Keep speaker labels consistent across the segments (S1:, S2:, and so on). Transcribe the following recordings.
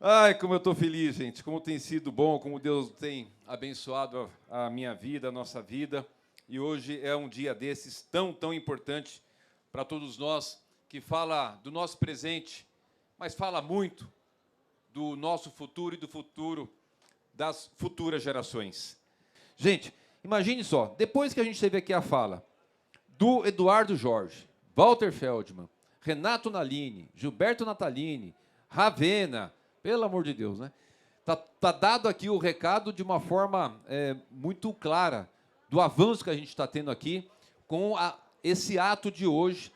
S1: Ai, como eu estou feliz, gente. Como tem sido bom, como Deus tem abençoado a minha vida, a nossa vida. E hoje é um dia desses tão importante para todos nós, que fala do nosso presente, mas fala muito do nosso futuro e do futuro das futuras gerações. Gente, imagine só, depois que a gente teve aqui a fala do Eduardo Jorge, Walter Feldman, Renato Nalini, Gilberto Natalini, Ravena, pelo amor de Deus, né? Tá dado aqui o recado de uma forma muito clara do avanço que a gente está tendo aqui com esse ato de hoje,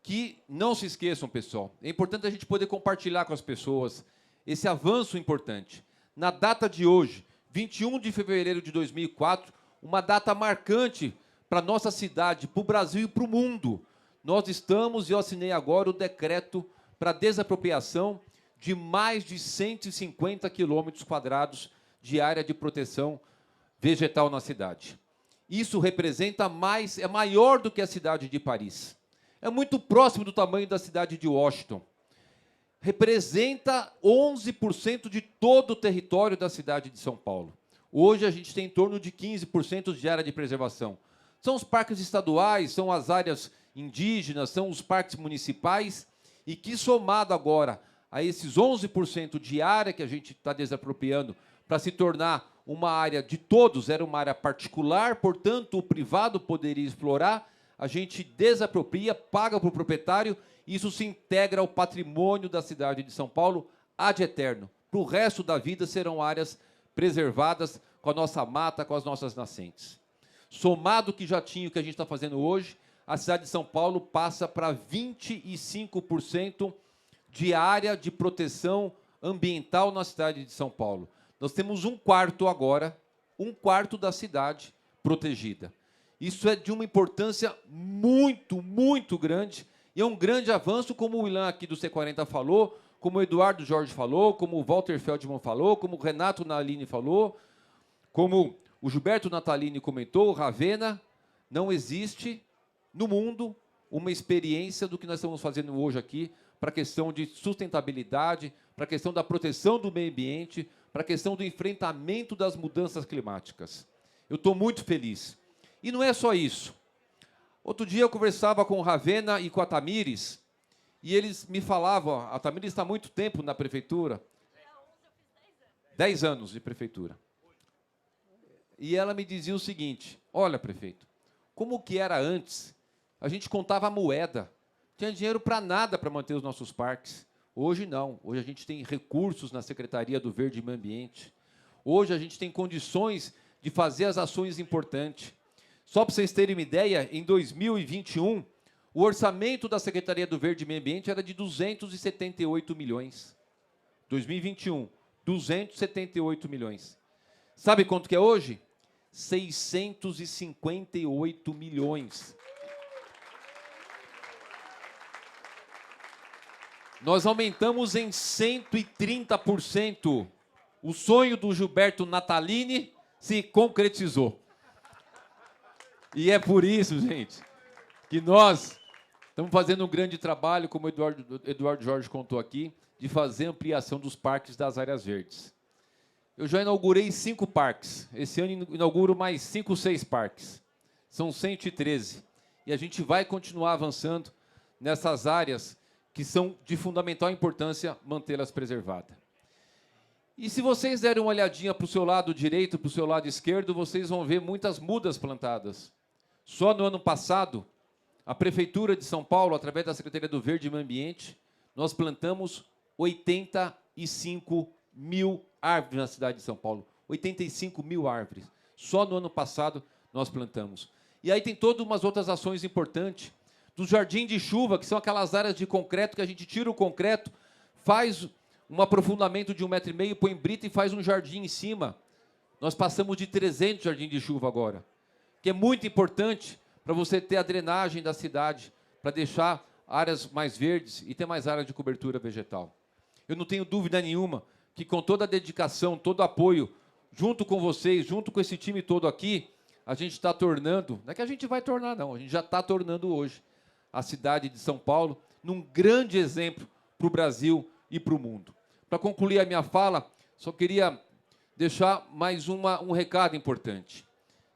S1: que não se esqueçam, pessoal. É importante a gente poder compartilhar com as pessoas esse avanço importante. Na data de hoje, 21 de fevereiro de 2004, uma data marcante para a nossa cidade, para o Brasil e para o mundo. Nós estamos, e eu assinei agora, o decreto para desapropriação de mais de 150 quilômetros quadrados de área de proteção vegetal na cidade. Isso representa é maior do que a cidade de Paris. É muito próximo do tamanho da cidade de Washington. Representa 11% de todo o território da cidade de São Paulo. Hoje a gente tem em torno de 15% de área de preservação. São os parques estaduais, são as áreas indígenas, são os parques municipais, e que, somado agora a esses 11% de área que a gente está desapropriando para se tornar uma área de todos, era uma área particular, portanto, o privado poderia explorar, a gente desapropria, paga para o proprietário, e isso se integra ao patrimônio da cidade de São Paulo ad eterno. Para o resto da vida serão áreas preservadas com a nossa mata, com as nossas nascentes. Somado que já tinha o que a gente está fazendo hoje, a cidade de São Paulo passa para 25% de área de proteção ambiental na cidade de São Paulo. Nós temos um quarto agora, um quarto da cidade protegida. Isso é de uma importância muito grande, e é um grande avanço, como o Ilan aqui do C40 falou, como o Eduardo Jorge falou, como o Walter Feldman falou, como o Renato Nalini falou, como o Gilberto Natalini comentou, o Ravena. Não existe no mundo uma experiência do que nós estamos fazendo hoje aqui para a questão de sustentabilidade, para a questão da proteção do meio ambiente, para a questão do enfrentamento das mudanças climáticas. Eu estou muito feliz. E não é só isso. Outro dia eu conversava com o Ravena e com a Tamires, e eles me falavam, a Tamires está há muito tempo na prefeitura, 10 anos de prefeitura. E ela me dizia o seguinte: olha, prefeito, como que era antes? A gente contava a moeda, tinha dinheiro para nada para manter os nossos parques. Hoje não, hoje a gente tem recursos na Secretaria do Verde e Meio Ambiente. Hoje a gente tem condições de fazer as ações importantes. Só para vocês terem uma ideia, em 2021, o orçamento da Secretaria do Verde e Meio Ambiente era de 278 milhões. 2021, 278 milhões. Sabe quanto que é hoje? 658 milhões. Nós aumentamos em 130%. O sonho do Gilberto Natalini se concretizou. E é por isso, gente, que nós estamos fazendo um grande trabalho, como o Eduardo Jorge contou aqui, de fazer ampliação dos parques das áreas verdes. Eu já inaugurei 5 parques. Esse ano inauguro mais 5, 6 parques. São 113. E a gente vai continuar avançando nessas áreas que são de fundamental importância mantê-las preservadas. E se vocês derem uma olhadinha para o seu lado direito, para o seu lado esquerdo, vocês vão ver muitas mudas plantadas. Só no ano passado, a Prefeitura de São Paulo, através da Secretaria do Verde e Meio Ambiente, nós plantamos 85 mil árvores na cidade de São Paulo. 85 mil árvores. Só no ano passado nós plantamos. E aí tem todas umas outras ações importantes. Do jardim de chuva, que são aquelas áreas de concreto que a gente tira o concreto, faz um aprofundamento de 1,5 metro, põe brita e faz um jardim em cima. Nós passamos de 300 jardins de chuva agora, que é muito importante para você ter a drenagem da cidade, para deixar áreas mais verdes e ter mais áreas de cobertura vegetal. Eu não tenho dúvida nenhuma que, com toda a dedicação, todo o apoio, junto com vocês, junto com esse time todo aqui, a gente está tornando, não é que a gente vai tornar não, a gente já está tornando hoje a cidade de São Paulo num grande exemplo para o Brasil e para o mundo. Para concluir a minha fala, só queria deixar mais um recado importante.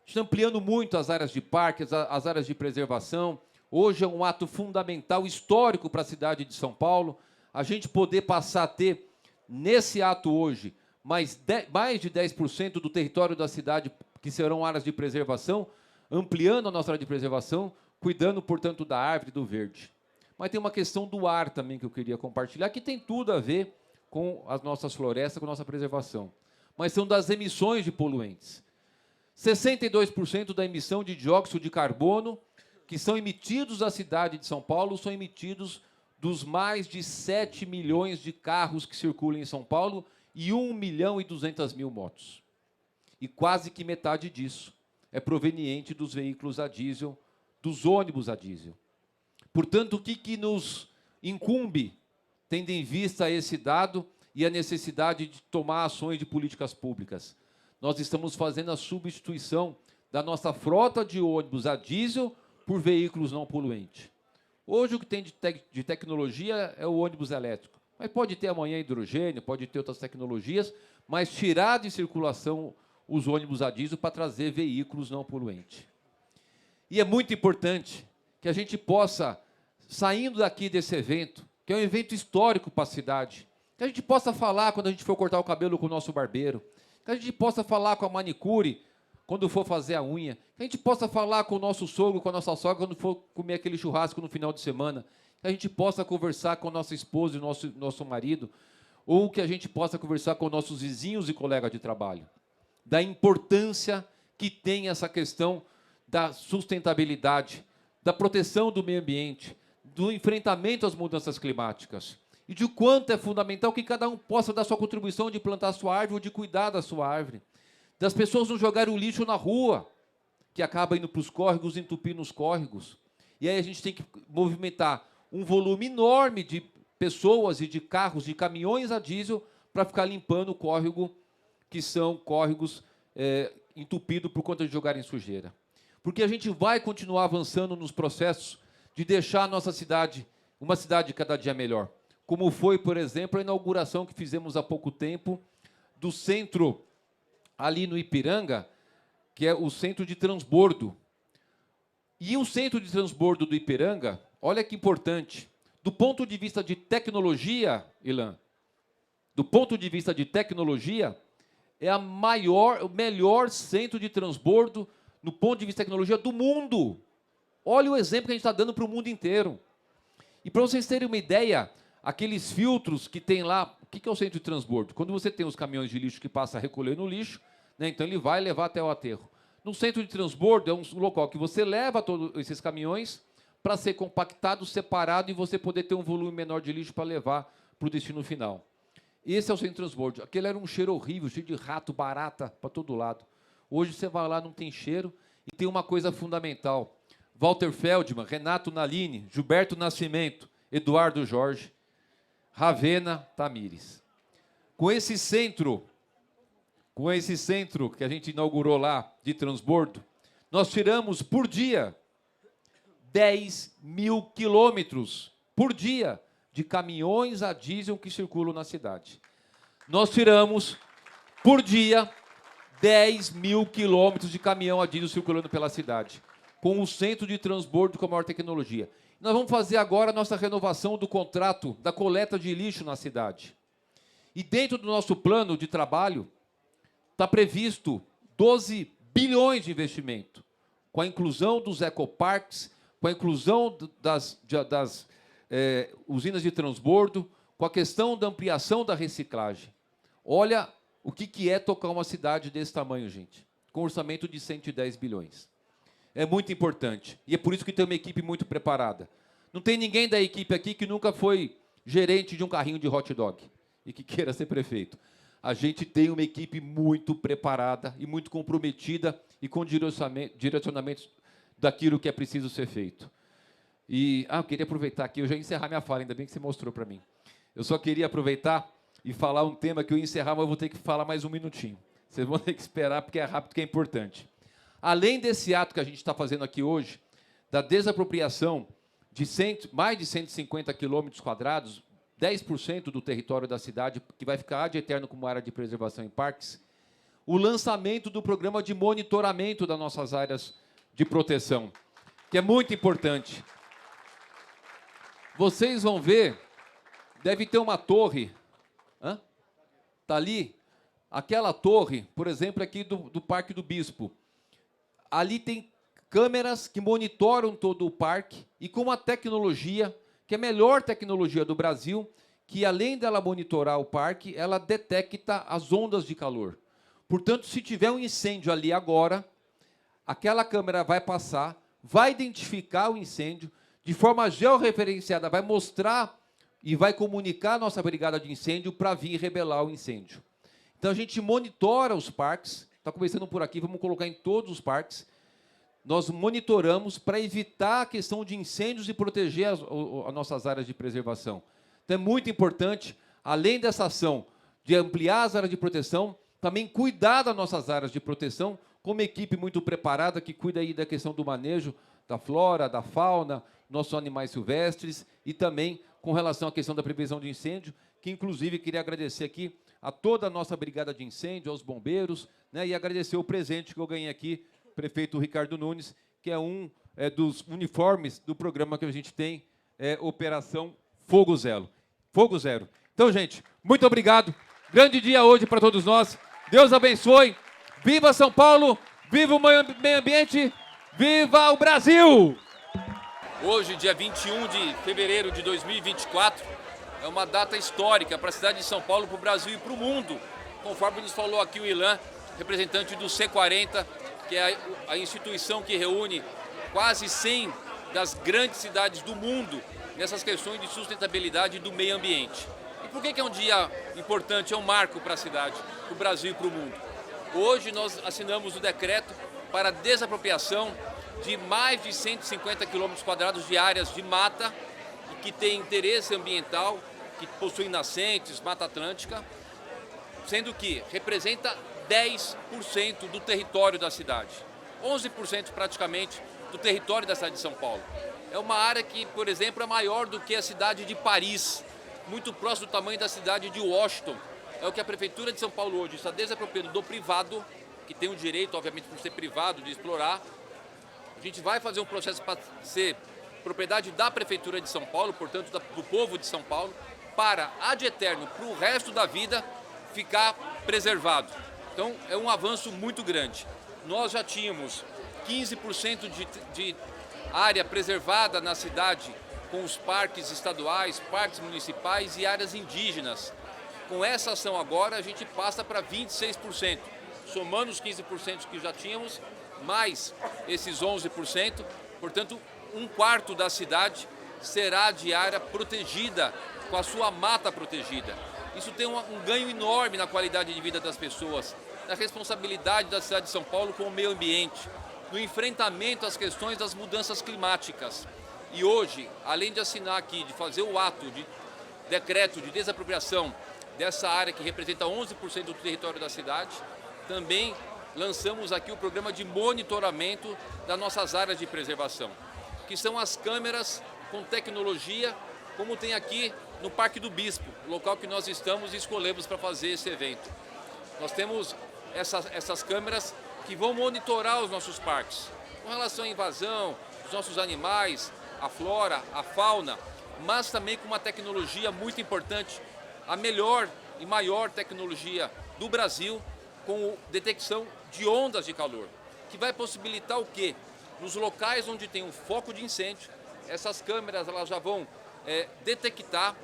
S1: Está ampliando muito as áreas de parques, as áreas de preservação. Hoje é um ato fundamental, histórico para a cidade de São Paulo, a gente poder passar a ter, nesse ato hoje, mais de 10% do território da cidade que serão áreas de preservação, ampliando a nossa área de preservação, cuidando, portanto, da árvore e do verde. Mas tem uma questão do ar também que eu queria compartilhar, que tem tudo a ver com as nossas florestas, com a nossa preservação. Mas são das emissões de poluentes. 62% da emissão de dióxido de carbono que são emitidos da cidade de São Paulo são emitidos dos mais de 7 milhões de carros que circulam em São Paulo e 1.200.000 motos. E quase que metade disso é proveniente dos veículos a diesel, dos ônibus a diesel. Portanto, o que nos incumbe, tendo em vista esse dado e a necessidade de tomar ações de políticas públicas? Nós estamos fazendo a substituição da nossa frota de ônibus a diesel por veículos não poluentes. Hoje o que tem de tecnologia é o ônibus elétrico. Mas pode ter amanhã hidrogênio, pode ter outras tecnologias, mas tirar de circulação os ônibus a diesel para trazer veículos não poluentes. E é muito importante que a gente possa, saindo daqui desse evento, que é um evento histórico para a cidade, que a gente possa falar quando a gente for cortar o cabelo com o nosso barbeiro, que a gente possa falar com a manicure quando for fazer a unha, que a gente possa falar com o nosso sogro, com a nossa sogra, quando for comer aquele churrasco no final de semana, que a gente possa conversar com a nossa esposa e nosso marido, ou que a gente possa conversar com nossos vizinhos e colegas de trabalho, da importância que tem essa questão da sustentabilidade, da proteção do meio ambiente, do enfrentamento às mudanças climáticas, e de quanto é fundamental que cada um possa dar sua contribuição de plantar a sua árvore ou de cuidar da sua árvore, das pessoas não jogarem o lixo na rua, que acaba indo para os córregos, entupindo os córregos. E aí a gente tem que movimentar um volume enorme de pessoas e de carros, de caminhões a diesel, para ficar limpando o córrego, que são córregos entupidos por conta de jogarem sujeira. Porque a gente vai continuar avançando nos processos de deixar a nossa cidade uma cidade cada dia melhor. Como foi, por exemplo, a inauguração que fizemos há pouco tempo do centro ali no Ipiranga, que é o centro de transbordo. E o centro de transbordo do Ipiranga, olha que importante, do ponto de vista de tecnologia, Ilan, do ponto de vista de tecnologia, é o melhor centro de transbordo no ponto de vista de tecnologia do mundo. Olha o exemplo que a gente está dando para o mundo inteiro. E para vocês terem uma ideia, aqueles filtros que tem lá, o que é o centro de transbordo? Quando você tem os caminhões de lixo que passam a recolher no lixo, né, então ele vai levar até o aterro. No centro de transbordo é um local que você leva todos esses caminhões para ser compactado, separado, e você poder ter um volume menor de lixo para levar para o destino final. Esse é o centro de transbordo. Aquele era um cheiro horrível, cheio de rato, barata para todo lado. Hoje você vai lá, não tem cheiro, e tem uma coisa fundamental. Walter Feldman, Renato Nalini, Gilberto Nascimento, Eduardo Jorge, Ravena Tamires. Com esse centro que a gente inaugurou lá, de transbordo, nós tiramos, por dia, 10.000 quilômetros, por dia, de caminhões a diesel que circulam na cidade. Nós tiramos, por dia, 10.000 quilômetros de caminhão a diesel circulando pela cidade, com o centro de transbordo com a maior tecnologia. Nós vamos fazer agora a nossa renovação do contrato da coleta de lixo na cidade. E dentro do nosso plano de trabalho, está previsto 12 bilhões de investimento, com a inclusão dos ecoparques, com a inclusão das usinas de transbordo, com a questão da ampliação da reciclagem. Olha o que é tocar uma cidade desse tamanho, gente, com um orçamento de 110 bilhões. É muito importante, e é por isso que tem uma equipe muito preparada. Não tem ninguém da equipe aqui que nunca foi gerente de um carrinho de hot dog e que queira ser prefeito. A gente tem uma equipe muito preparada e muito comprometida e com direcionamentos daquilo que é preciso ser feito. E eu queria aproveitar aqui, eu já ia encerrar minha fala, ainda bem que você mostrou para mim. Eu só queria aproveitar e falar um tema que eu ia encerrar, mas eu vou ter que falar mais um minutinho. Vocês vão ter que esperar, porque é rápido, que é importante. Além desse ato que a gente está fazendo aqui hoje, da desapropriação de mais de 150 quilômetros quadrados 10% do território da cidade, que vai ficar ad eterno como área de preservação em parques, o lançamento do programa de monitoramento das nossas áreas de proteção, que é muito importante. Vocês vão ver, deve ter uma torre, está ali, aquela torre, por exemplo, aqui do Parque do Bispo. Ali tem câmeras que monitoram todo o parque e com uma tecnologia, que é a melhor tecnologia do Brasil, que além dela monitorar o parque, ela detecta as ondas de calor. Portanto, se tiver um incêndio ali agora, aquela câmera vai passar, vai identificar o incêndio, de forma georreferenciada, vai mostrar e vai comunicar a nossa brigada de incêndio para vir rebelar o incêndio. Então, a gente monitora os parques, está começando por aqui, vamos colocar em todos os parques. Nós monitoramos para evitar a questão de incêndios e proteger as nossas áreas de preservação. Então, é muito importante, além dessa ação de ampliar as áreas de proteção, também cuidar das nossas áreas de proteção, com uma equipe muito preparada que cuida aí da questão do manejo da flora, da fauna, nossos animais silvestres e também com relação à questão da prevenção de incêndio, que inclusive queria agradecer aqui a toda a nossa brigada de incêndio, aos bombeiros, né, e agradecer o presente que eu ganhei aqui, prefeito Ricardo Nunes, que é um dos uniformes do programa que a gente tem, Operação Fogo Zero. Fogo Zero. Então, gente, muito obrigado. Grande dia hoje para todos nós. Deus abençoe. Viva São Paulo, viva o meio ambiente, viva o Brasil!
S2: Hoje, dia 21 de fevereiro de 2024, é uma data histórica para a cidade de São Paulo, para o Brasil e para o mundo, conforme nos falou aqui o Ilan, representante do C40, que é a instituição que reúne quase 100 das grandes cidades do mundo nessas questões de sustentabilidade do meio ambiente. E por que é um dia importante, é um marco para a cidade, para o Brasil e para o mundo? Hoje nós assinamos o decreto para a desapropriação de mais de 150 km² de áreas de mata e que tem interesse ambiental, que possuem nascentes, Mata Atlântica, sendo que representa 10% do território da cidade, 11% praticamente do território da cidade de São Paulo. É uma área que, por exemplo, é maior do que a cidade de Paris, muito próximo do tamanho da cidade de Washington. É o que a Prefeitura de São Paulo hoje está desapropriando do privado, que tem o direito, obviamente, por ser privado, de explorar. A gente vai fazer um processo para ser propriedade da Prefeitura de São Paulo, portanto, do povo de São Paulo, para, ad eterno, para o resto da vida, ficar preservado. Então, é um avanço muito grande. Nós já tínhamos 15% de área preservada na cidade, com os parques estaduais, parques municipais e áreas indígenas. Com essa ação agora, a gente passa para 26%, somando os 15% que já tínhamos, mais esses 11%, portanto, 1/4 da cidade será de área protegida, com a sua mata protegida. Isso tem um ganho enorme na qualidade de vida das pessoas, na responsabilidade da cidade de São Paulo com o meio ambiente, no enfrentamento às questões das mudanças climáticas. E hoje, além de assinar aqui, de fazer o ato de decreto de desapropriação dessa área que representa 11% do território da cidade, também lançamos aqui o programa de monitoramento das nossas áreas de preservação, que são as câmeras com tecnologia, como tem aqui no Parque do Bispo, local que nós estamos e escolhemos para fazer esse evento. Nós temos essas câmeras que vão monitorar os nossos parques, com relação à invasão dos nossos animais, a flora, a fauna, mas também com uma tecnologia muito importante, a melhor e maior tecnologia do Brasil, com detecção de ondas de calor, que vai possibilitar o quê? Nos locais onde tem um foco de incêndio, essas câmeras elas já vão detectar,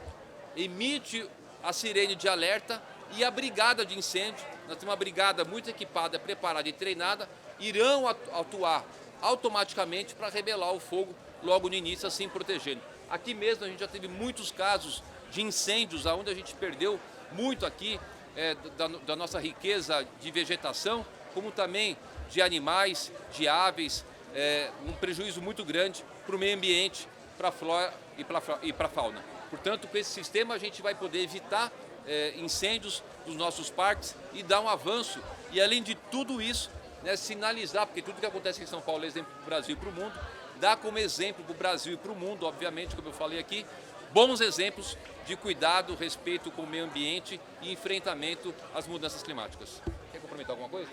S2: emite a sirene de alerta e a brigada de incêndio, nós temos uma brigada muito equipada, preparada e treinada, irão atuar automaticamente para rebelar o fogo logo no início, assim protegendo. Aqui mesmo a gente já teve muitos casos de incêndios, onde a gente perdeu muito aqui da nossa riqueza de vegetação, como também de animais, de aves, um prejuízo muito grande para o meio ambiente, para a flora e para a fauna. Portanto, com esse sistema a gente vai poder evitar incêndios dos nossos parques e dar um avanço. E além de tudo isso, sinalizar, porque tudo que acontece em São Paulo é exemplo para o Brasil e para o mundo, dá como exemplo para o Brasil e para o mundo, obviamente, como eu falei aqui, bons exemplos de cuidado, respeito com o meio ambiente e enfrentamento às mudanças climáticas. Quer complementar alguma coisa?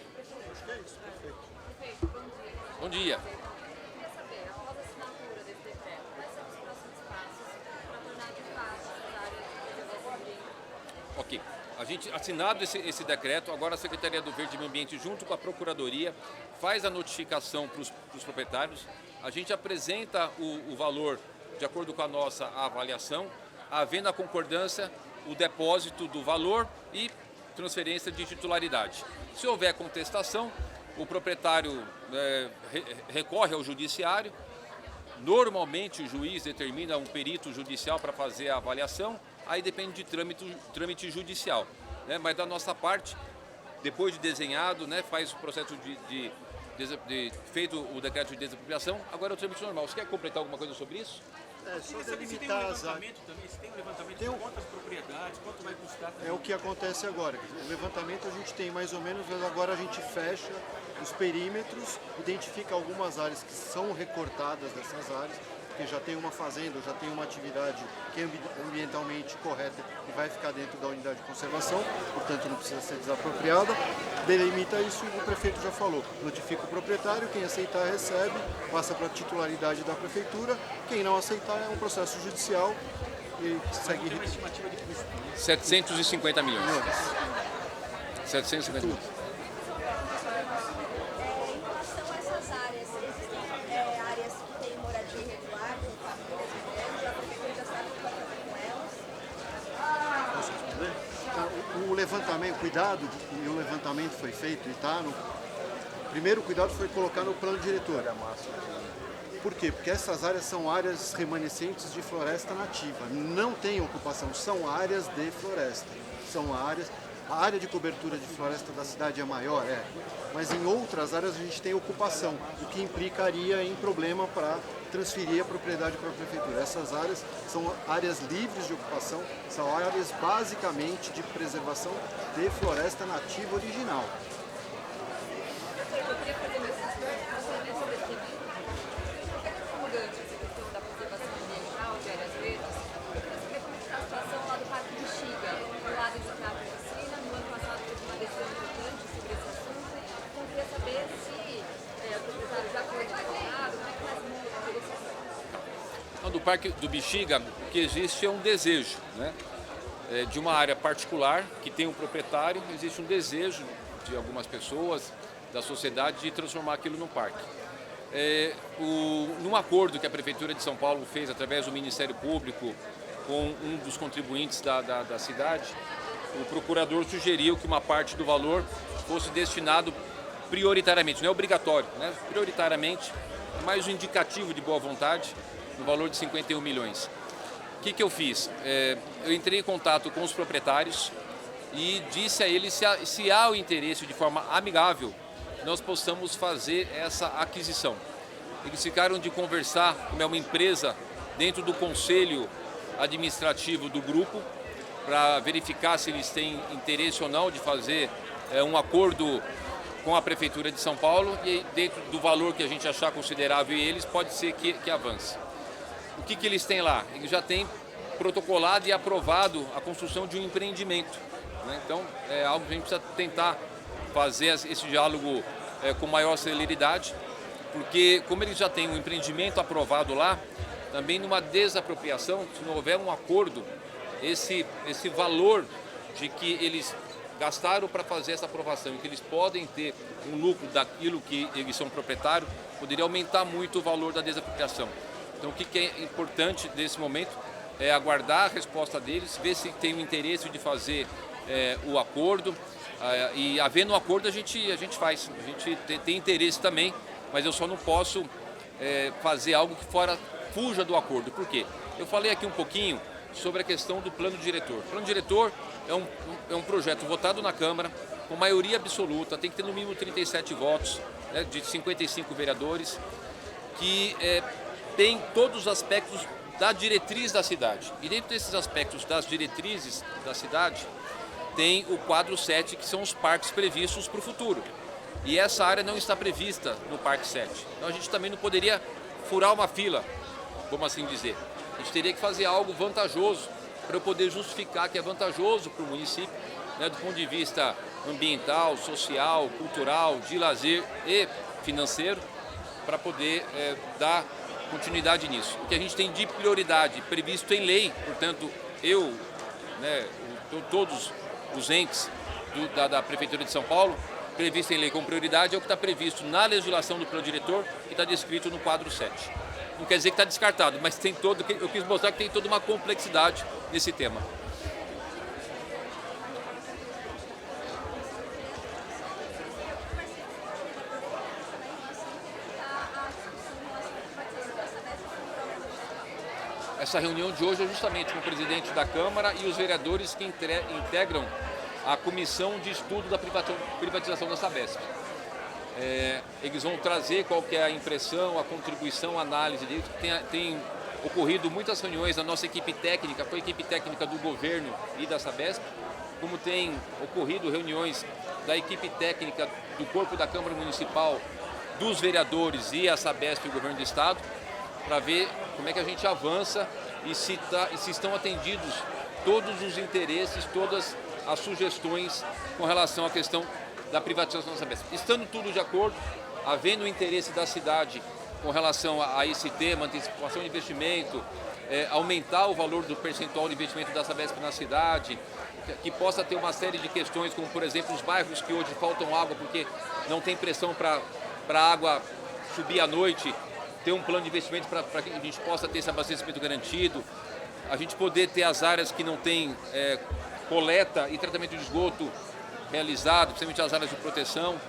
S3: Acho que é isso, perfeito.
S2: Bom dia. Ok. A gente, assinado esse decreto, agora a Secretaria do Verde e Meio Ambiente, junto com a Procuradoria, faz a notificação para os proprietários. A gente apresenta o valor de acordo com a nossa avaliação, havendo a concordância, o depósito do valor e transferência de titularidade. Se houver contestação, o proprietário recorre ao judiciário. Normalmente o juiz determina um perito judicial para fazer a avaliação, aí depende de trâmite judicial, né? Mas da nossa parte, depois de desenhado, né, faz o processo de feito o decreto de desapropriação, agora é o trâmite normal. Você quer completar alguma coisa sobre isso?
S3: Só
S4: Se tem um
S3: delimitar as áreas.
S4: levantamento também, se tem um levantamento de quantas propriedades, quanto vai custar também.
S3: É o que acontece agora. O levantamento a gente tem mais ou menos, mas agora a gente fecha os perímetros, identifica algumas áreas que são recortadas dessas áreas, porque já tem uma fazenda, já tem uma atividade que é ambientalmente correta e vai ficar dentro da unidade de conservação, portanto não precisa ser desapropriada. Delimita isso e o prefeito já falou. Notifica o proprietário, quem aceitar recebe, passa para a titularidade da prefeitura, quem não aceitar é um processo judicial e segue.
S4: Tem uma estimativa de custo.
S2: 750 milhões. 750 milhões.
S5: Em relação a essas áreas, existem áreas que têm moradia irregular, com famílias vivendo, a prefeitura já sabe o que vai fazer com elas?
S3: Posso responder? Então, o levantamento, cuidado, e o levantamento foi feito e está no. O primeiro cuidado foi colocar no plano diretor. Por quê? Porque essas áreas são áreas remanescentes de floresta nativa. Não tem ocupação, são áreas de floresta. São áreas. A área de cobertura de floresta da cidade é maior, mas em outras áreas a gente tem ocupação, o que implicaria em problema para transferir a propriedade para a prefeitura. Essas áreas são áreas livres de ocupação, são áreas basicamente de preservação de floresta nativa original.
S6: Eu queria fazer uma questão mudante essa questão da preservação ambiental de áreas verdes. Eu queria saber como está a situação lá do Parque Bexiga, do lado de Teatro e Oficina. No ano passado teve uma decisão importante sobre esse assunto. Então eu queria saber se o proprietário já foi notificado, como é que está essa negociação?
S2: Do Parque do Bexiga, o que existe é um desejo, né? De uma área particular que tem um proprietário, existe um desejo de algumas pessoas, da sociedade, de transformar aquilo num parque. Num acordo que a Prefeitura de São Paulo fez através do Ministério Público com um dos contribuintes da cidade, o procurador sugeriu que uma parte do valor fosse destinado prioritariamente, não é obrigatório, né? Prioritariamente, mais um indicativo de boa vontade, no valor de 51 milhões. O que eu fiz? Eu entrei em contato com os proprietários e disse a eles se há o interesse de forma amigável, nós possamos fazer essa aquisição. Eles ficaram de conversar, como é uma empresa, dentro do conselho administrativo do grupo, para verificar se eles têm interesse ou não de fazer um acordo com a Prefeitura de São Paulo e dentro do valor que a gente achar considerável eles, pode ser que avance. O que eles têm lá? Eles já têm protocolado e aprovado a construção de um empreendimento, né? Então, é algo que a gente precisa tentar fazer esse diálogo com maior celeridade, porque como eles já têm um empreendimento aprovado lá, também numa desapropriação, se não houver um acordo, esse valor de que eles gastaram para fazer essa aprovação e que eles podem ter um lucro daquilo que eles são proprietários, poderia aumentar muito o valor da desapropriação. Então o que é importante nesse momento é aguardar a resposta deles, ver se tem o interesse de fazer o acordo, e havendo um acordo a gente faz, a gente tem interesse também, mas eu só não posso fazer algo que fuja do acordo. Por quê? Eu falei aqui um pouquinho sobre a questão do plano diretor. O plano diretor é um projeto votado na Câmara, com maioria absoluta, tem que ter no mínimo 37 votos, né, de 55 vereadores, que tem todos os aspectos da diretriz da cidade. E dentro desses aspectos das diretrizes da cidade, tem o quadro 7, que são os parques previstos para o futuro. E essa área não está prevista no Parque 7. Então a gente também não poderia furar uma fila, vamos assim dizer. A gente teria que fazer algo vantajoso para eu poder justificar que é vantajoso para o município, né, do ponto de vista ambiental, social, cultural, de lazer e financeiro, para poder dar continuidade nisso. O que a gente tem de prioridade previsto em lei, portanto, todos os entes da Prefeitura de São Paulo, previsto em lei como prioridade, é o que está previsto na legislação do plano diretor e está descrito no quadro 7. Não quer dizer que está descartado, mas tem eu quis mostrar que tem toda uma complexidade nesse tema. Essa reunião de hoje é justamente com o presidente da Câmara e os vereadores que integram a comissão de estudo da privatização da Sabesp. Eles vão trazer qual que é a impressão, a contribuição, a análise deles. Tem ocorrido muitas reuniões da nossa equipe técnica, com a equipe técnica do governo e da Sabesp, como tem ocorrido reuniões da equipe técnica do Corpo da Câmara Municipal, dos vereadores e a Sabesp e o Governo do Estado, para ver como é que a gente avança e se estão atendidos todos os interesses, todas as sugestões com relação à questão da privatização da Sabesp. Estando tudo de acordo, havendo o interesse da cidade com relação a esse tema, antecipação de investimento, aumentar o valor do percentual de investimento da Sabesp na cidade, que possa ter uma série de questões, como por exemplo os bairros que hoje faltam água porque não tem pressão para a água subir à noite, ter um plano de investimento para que a gente possa ter esse abastecimento garantido, a gente poder ter as áreas que não tem coleta e tratamento de esgoto realizado, principalmente as áreas de proteção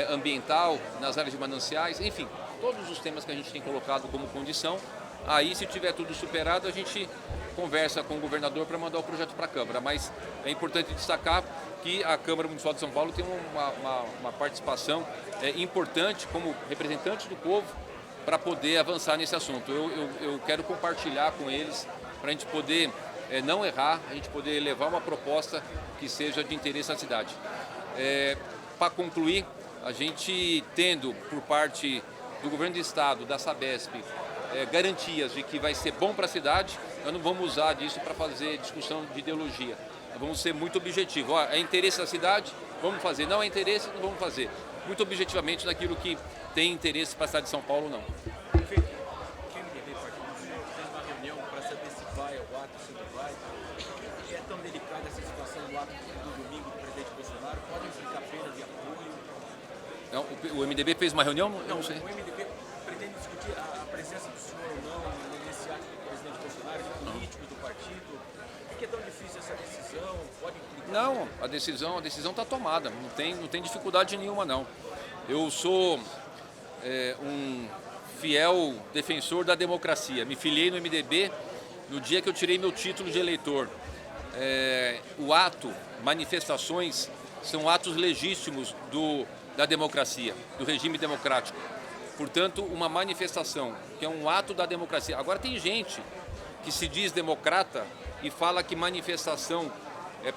S2: ambiental, nas áreas de mananciais, enfim, todos os temas que a gente tem colocado como condição. Aí, se tiver tudo superado, a gente conversa com o governador para mandar o projeto para a Câmara, mas é importante destacar que a Câmara Municipal de São Paulo tem uma participação importante como representante do povo para poder avançar nesse assunto. Eu quero compartilhar com eles para a gente poder não errar, a gente poder levar uma proposta que seja de interesse à cidade. Para concluir, a gente tendo por parte do Governo do Estado, da Sabesp, garantias de que vai ser bom para a cidade, nós não vamos usar disso para fazer discussão de ideologia. Nós vamos ser muito objetivos. É interesse da cidade, vamos fazer. Não é interesse, não vamos fazer. Muito objetivamente naquilo que tem interesse para a cidade de São Paulo, não.
S4: Prefeito, o MDB, partido do senhor, fez uma reunião para saber se vai ao ato, se não vai. É tão delicada essa situação do ato do domingo do presidente Bolsonaro? Pode implicar pena de apoio?
S2: Não, o MDB fez uma reunião? Eu não sei.
S4: O MDB pretende discutir a presença do senhor ou não nesse ato do presidente Bolsonaro, de político do partido. Por que é tão difícil essa decisão? Pode implicar?
S2: Não, a decisão está tomada, não tem dificuldade nenhuma, não. Eu sou um fiel defensor da democracia. Me filiei no MDB no dia que eu tirei meu título de eleitor. O ato, manifestações, são atos legítimos da democracia, do regime democrático. Portanto, uma manifestação, que é um ato da democracia. Agora, tem gente que se diz democrata e fala que manifestação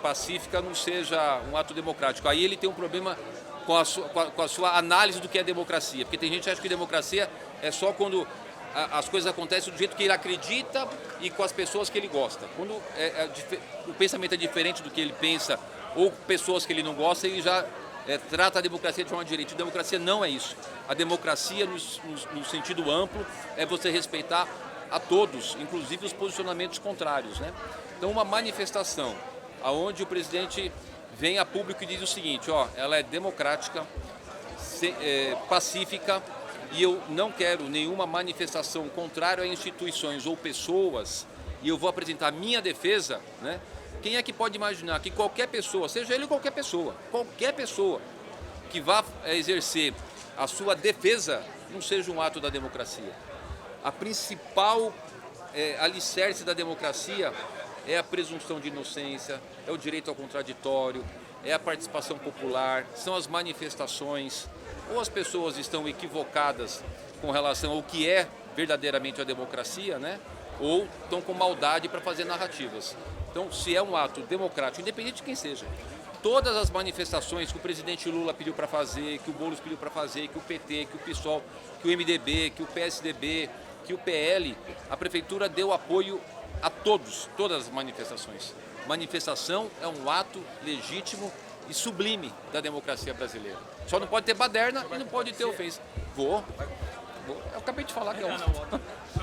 S2: pacífica não seja um ato democrático. Aí ele tem um problema com a sua análise do que é democracia. Porque tem gente que acha que democracia é só quando as coisas acontecem do jeito que ele acredita e com as pessoas que ele gosta. Quando o pensamento é diferente do que ele pensa ou pessoas que ele não gosta, ele já trata a democracia de forma diferente. A democracia não é isso. A democracia, no sentido amplo, é você respeitar a todos, inclusive os posicionamentos contrários, né? Então, uma manifestação onde o presidente vem a público e diz o seguinte, ela é democrática, pacífica, e eu não quero nenhuma manifestação contrária a instituições ou pessoas, e eu vou apresentar minha defesa, né? Quem é que pode imaginar que qualquer pessoa, seja ele qualquer pessoa que vá exercer a sua defesa, não seja um ato da democracia? A principal alicerce da democracia é a presunção de inocência, é o direito ao contraditório, é a participação popular, são as manifestações. Ou as pessoas estão equivocadas com relação ao que é verdadeiramente a democracia, né? Ou estão com maldade para fazer narrativas. Então, se é um ato democrático, independente de quem seja, todas as manifestações que o presidente Lula pediu para fazer, que o Boulos pediu para fazer, que o PT, que o PSOL, que o MDB, que o PSDB, que o PL, a prefeitura deu apoio a todas as manifestações. Manifestação é um ato legítimo e sublime da democracia brasileira. Só não pode ter baderna e não pode ter ofensa. Vou. Eu acabei de falar que é um...